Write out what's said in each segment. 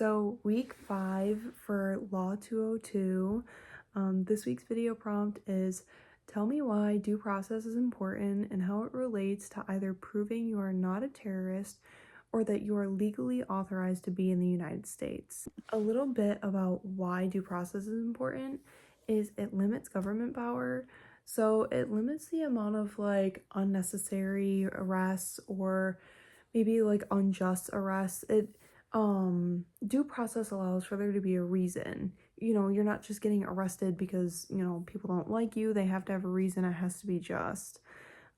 So week 5 for Law 202. This week's video prompt is tell me why due process is important and how it relates to either proving you are not a terrorist or that you are legally authorized to be in the United States. A little bit about why due process is important is it limits government power. So it limits the amount of unnecessary arrests or maybe unjust arrests. Due process allows for there to be a reason. You're not just getting arrested because people don't like you. They have to have a reason. It has to be just.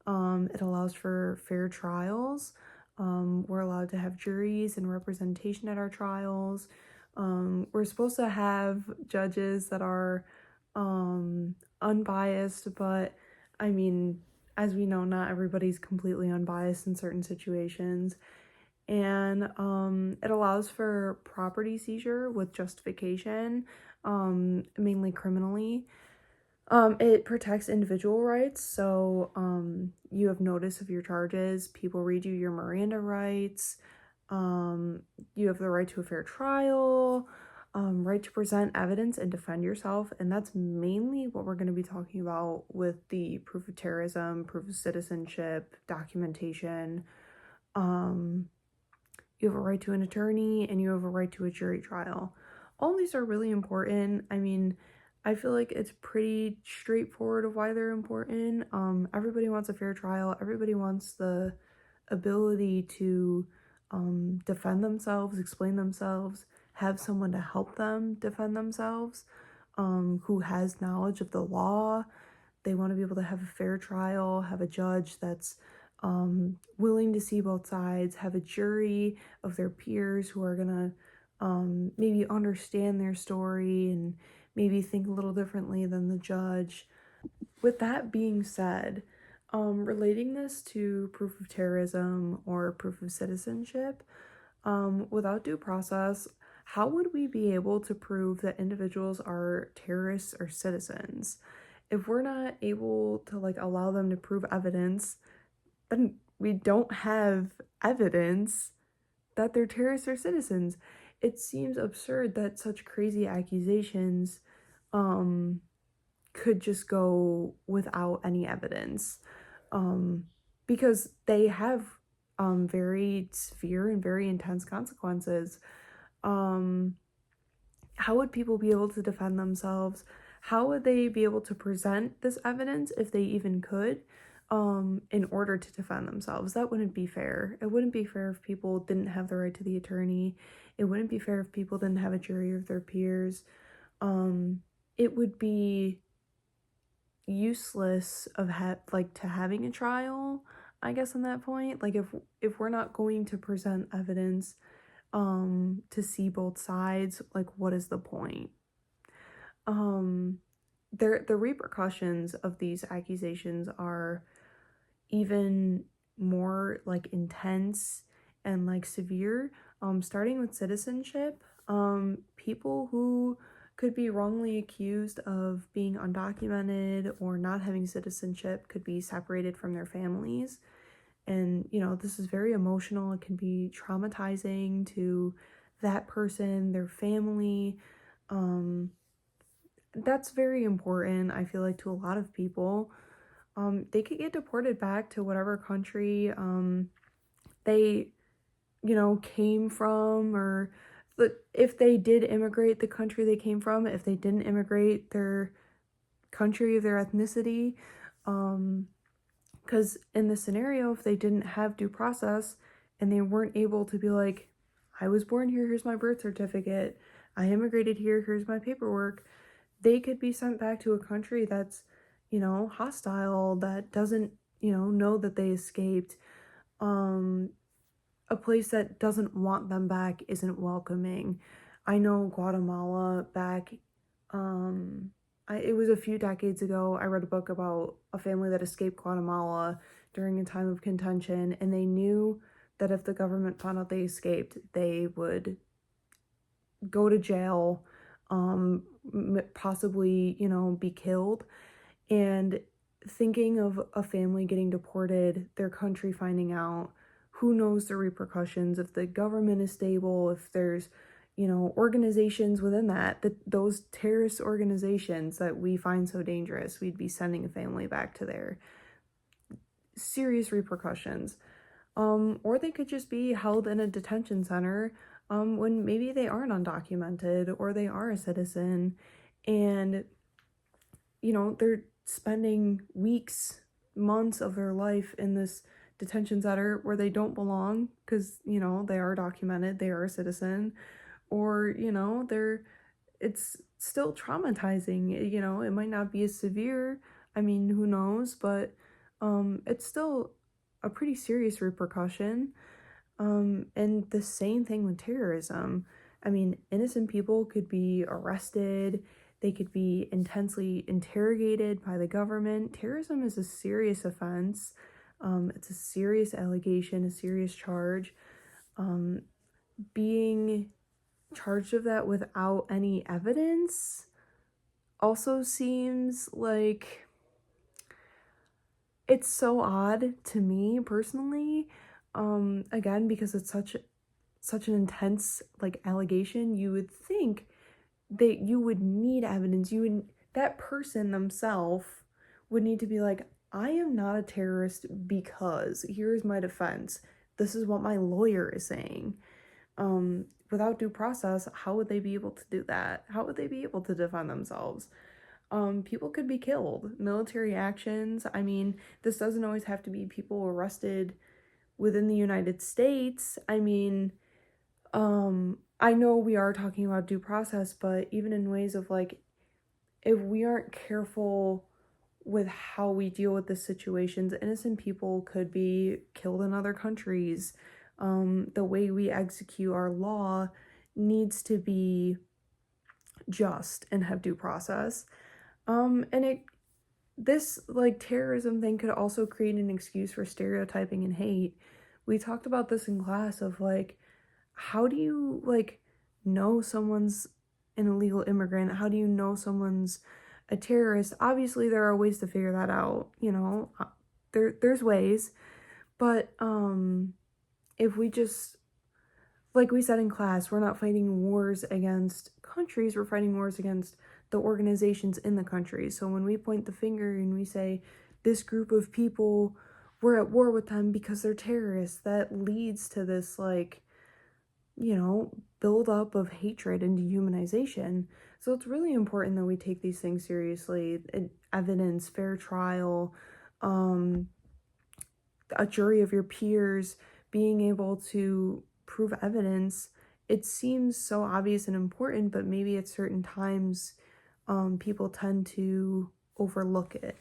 It allows for fair trials. We're allowed to have juries and representation at our trials. We're supposed to have judges that are unbiased, but I mean, as we know, not everybody's completely unbiased in certain situations. And it allows for property seizure with justification, mainly criminally. It protects individual rights, so you have notice of your charges, people read you your Miranda rights, you have the right to a fair trial, right to present evidence and defend yourself, and that's mainly what we're going to be talking about with the proof of terrorism, proof of citizenship, documentation. You have a right to an attorney, and you have a right to a jury trial. All these are really important. I mean, I feel like it's pretty straightforward of why they're important. Everybody wants a fair trial. Everybody wants the ability to defend themselves, explain themselves, have someone to help them defend themselves, who has knowledge of the law. They want to be able to have a fair trial, have a judge that's willing to see both sides, have a jury of their peers who are gonna maybe understand their story and maybe think a little differently than the judge. With that being said, relating this to proof of terrorism or proof of citizenship, without due process, how would we be able to prove that individuals are terrorists or citizens? If we're not able to allow them to prove evidence, then we don't have evidence that they're terrorists or citizens. It seems absurd that such crazy accusations could just go without any evidence, because they have very severe and very intense consequences. How would people be able to defend themselves? How would they be able to present this evidence if they even could, in order to defend themselves? That wouldn't be fair. It wouldn't be fair if people didn't have the right to the attorney. It wouldn't be fair if people didn't have a jury of their peers. It would be useless of to having a trial, I guess, in that point. If we're not going to present evidence to see both sides, what is the point? The repercussions of these accusations are even more intense and severe. Starting with citizenship, people who could be wrongly accused of being undocumented or not having citizenship could be separated from their families. And this is very emotional. It can be traumatizing to that person, their family. That's very important, I feel like, to a lot of people. They could get deported back to whatever country they came from, or if they did immigrate, the country they came from. If they didn't immigrate, their country of their ethnicity. Because in this scenario, if they didn't have due process and they weren't able to be like, I was born here, here's my birth certificate, I immigrated here, here's my paperwork, they could be sent back to a country that's hostile, that doesn't know that they escaped, a place that doesn't want them back, isn't welcoming. I know Guatemala back, it was a few decades ago, I read a book about a family that escaped Guatemala during a time of contention, and they knew that if the government found out they escaped, they would go to jail, possibly, be killed. And thinking of a family getting deported, their country finding out, who knows the repercussions, if the government is stable, if there's organizations within those terrorist organizations that we find so dangerous, we'd be sending a family back to there. Serious repercussions. Or they could just be held in a detention center when maybe they aren't undocumented or they are a citizen, and they're spending weeks, months of their life in this detention center where they don't belong because they are documented, they are a citizen, or it's still traumatizing. It might not be as severe, I mean, who knows, but it's still a pretty serious repercussion. And the same thing with terrorism. I mean, innocent people could be arrested, they could be intensely interrogated by the government. Terrorism is a serious offense. It's a serious allegation, a serious charge. Being charged of that without any evidence also seems like it's so odd to me personally. Again, because it's such an intense allegation, you would think that you would need evidence. That person themselves would need to be like, I am not a terrorist because here's my defense. This is what my lawyer is saying. Without due process, how would they be able to do that? How would they be able to defend themselves? People could be killed. Military actions. I mean, this doesn't always have to be people arrested within the United States. I mean, I know we are talking about due process, but even in ways of if we aren't careful with how we deal with the situations, innocent people could be killed in other countries. The way we execute our law needs to be just and have due process. And this terrorism thing could also create an excuse for stereotyping and hate. We talked about this in class of how do you know someone's an illegal immigrant? How do you know someone's a terrorist? Obviously there are ways to figure that out, there's ways, but if we just, like we said in class, we're not fighting wars against countries, we're fighting wars against the organizations in the country. So when we point the finger and we say this group of people, we're at war with them because they're terrorists, that leads to this build-up of hatred and dehumanization. So it's really important that we take these things seriously. Evidence, fair trial, a jury of your peers, being able to prove evidence. It seems so obvious and important, but maybe at certain times people tend to overlook it.